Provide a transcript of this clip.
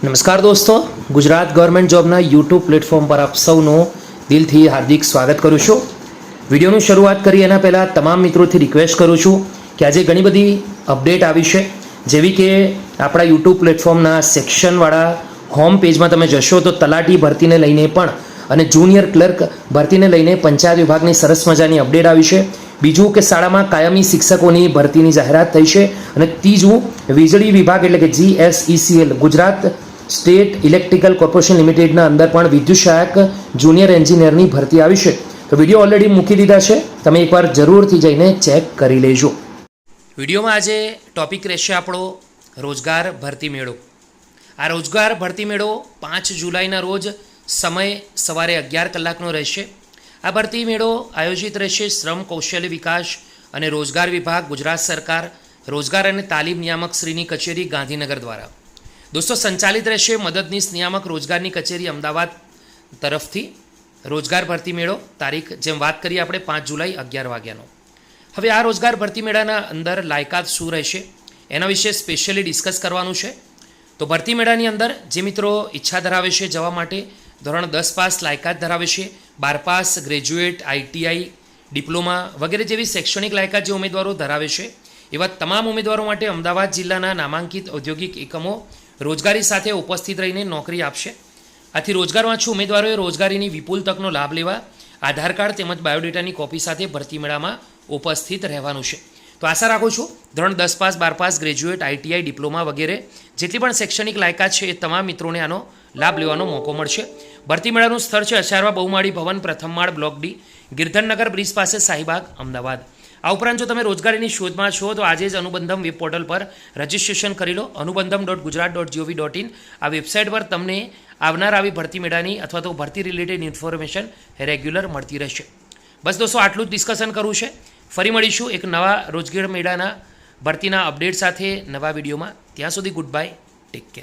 નમસ્કાર દોસ્તો, Gujarat government જોબના YouTube platform પર આપ સૌનું દિલથી હાર્દિક સ્વાગત કરું છું. વિડીયોની શરૂઆત કરી એના પહેલાં તમામ મિત્રોથી રિક્વેસ્ટ કરું છું કે આજે ઘણી બધી અપડેટ આવી છે, જેવી કે આપણા યુટ્યુબ પ્લેટફોર્મના સેક્શનવાળા હોમ પેજમાં તમે જશો તો તલાટી ભરતીને લઈને પણ અને જુનિયર ક્લર્ક ભરતીને લઈને પંચાયત વિભાગની સરસ મજાની અપડેટ આવી છે. બીજું કે શાળામાં કાયમી શિક્ષકોની ભરતીની જાહેરાત થઈ છે. અને ત્રીજું, વીજળી વિભાગ એટલે કે GSECL Gujarat state electrical corporation લિમિટેડના અંદર પણ વિદ્યુત સહાયક જુનિયર એન્જિનિયરની ભરતી આવી છે. તો વિડીયો ઓલરેડી મૂકી દીધા છે, તમે એકવાર જરૂરથી જઈને ચેક કરી લેજો. વિડીયોમાં આજે ટોપિક રહેશે આપણો રોજગાર ભરતી મેળો. આ રોજગાર ભરતી મેળો 5 જુલાઈના રોજ સમય સવારે 11 કલાકનો રહેશે. આ ભરતી મેળો આયોજિત રહેશે શ્રમ કૌશલ્ય વિકાસ અને રોજગાર વિભાગ, ગુજરાત સરકાર રોજગાર અને તાલીમ નિયામક શ્રીની કચેરી ગાંધીનગર દ્વારા. દોસ્તો, સંચાલિત રહેશે મદદનીશ નિયામક રોજગારની કચેરી અમદાવાદ તરફથી. રોજગાર ભરતી મેળો તારીખ જેમ વાત કરીએ આપણે 5 જુલાઈ 11 વાગ્યાનો. હવે આ રોજગાર ભરતી મેળાના અંદર લાયકાત શું રહેશે એના વિશે સ્પેશિયલી ડિસ્કસ કરવાનું છે. તો ભરતી મેળાની અંદર જે મિત્રો ઈચ્છા ધરાવે છે જવા માટે, ધોરણ 10 પાસ લાયકાત ધરાવે છે, 12 પાસ, ગ્રેજ્યુએટ, ITI, ડિપ્લોમા વગેરે જેવી શૈક્ષણિક લાયકાત જે ઉમેદવારો ધરાવે છે એવા તમામ ઉમેદવારો માટે અમદાવાદ જિલ્લાના નામાંકિત ઔદ્યોગિક એકમો રોજગારી સાથે ઉપસ્થિત રહીને નોકરી આપશે. આથી રોજગાર વાંચુ ઉમેદવારોએ રોજગારીની વિપુલ તકનો લાભ લેવા આધાર કાર્ડ તેમજ બાયોડેટાની કોપી સાથે ભરતી મેળામાં ઉપસ્થિત રહેવાનું છે. તો આશા રાખું છું ધોરણ 10 pass, 12 pass, graduate, ITI, diploma વગેરે જેટલી પણ શૈક્ષણિક લાયકાત છે એ તમામ મિત્રોને આનો લાભ લેવાનો મોકો મળશે. ભરતી મેળાનું સ્થળ છે અચારવા બહુમાળી ભવન, પ્રથમ માળ, બ્લોક D, ગિરધરનગર બ્રિજ પાસે, શાહીબાગ, અમદાવાદ. આ ઉપરાંત જો તમે રોજગારીની શોધમાં છો તો આજે જ અનુબંધમ વેબ પોર્ટલ પર રજિસ્ટ્રેશન કરી લો. anubandham.gujarat.gov.in આ વેબસાઇટ પર તમને આવનાર આવી ભરતી મેળાની અથવા તો ભરતી રિલેટેડ ઇન્ફોર્મેશન રેગ્યુલર મળતી રહેશે. બસ દોસ્તો, આટલું જ ડિસ્કશન કરવું છે. ફરી મળીશું એક નવા રોજગાર મેળાના ભરતીના અપડેટ સાથે નવા વિડીયોમાં. ત્યાં સુધી ગુડ બાય, ટેક કેર.